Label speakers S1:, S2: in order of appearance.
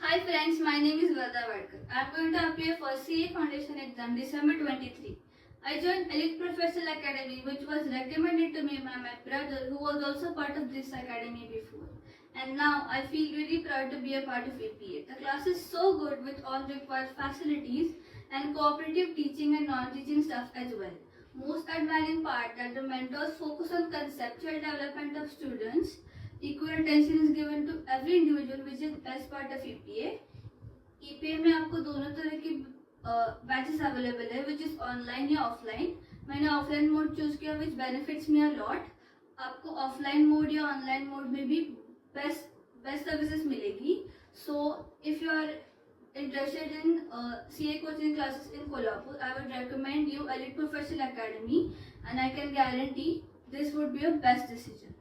S1: Hi friends, my name is Vada Vadkar. I am going to appear for CA Foundation exam December 23. I joined Elite Professional Academy which was recommended to me by my brother who was also part of this academy before. And now I feel really proud to be a part of EPA. The class is so good with all required facilities and cooperative teaching and non-teaching stuff as well. Most admiring part that the mentors focus on conceptual development of students. Equal attention is given to every individual which is best part of EPA. EPA में आपको दोनों तरह की batches available है which is online या offline. मैंने offline mode choose किया which benefits me a lot. आपको ऑफलाइन मोड या ऑनलाइन मोड में भी बेस्ट सर्विसेज मिलेगी. So if you are interested in CA coaching classes in Kolhapur, I would recommend you Elite Professional Academy and I can guarantee this would be your best decision.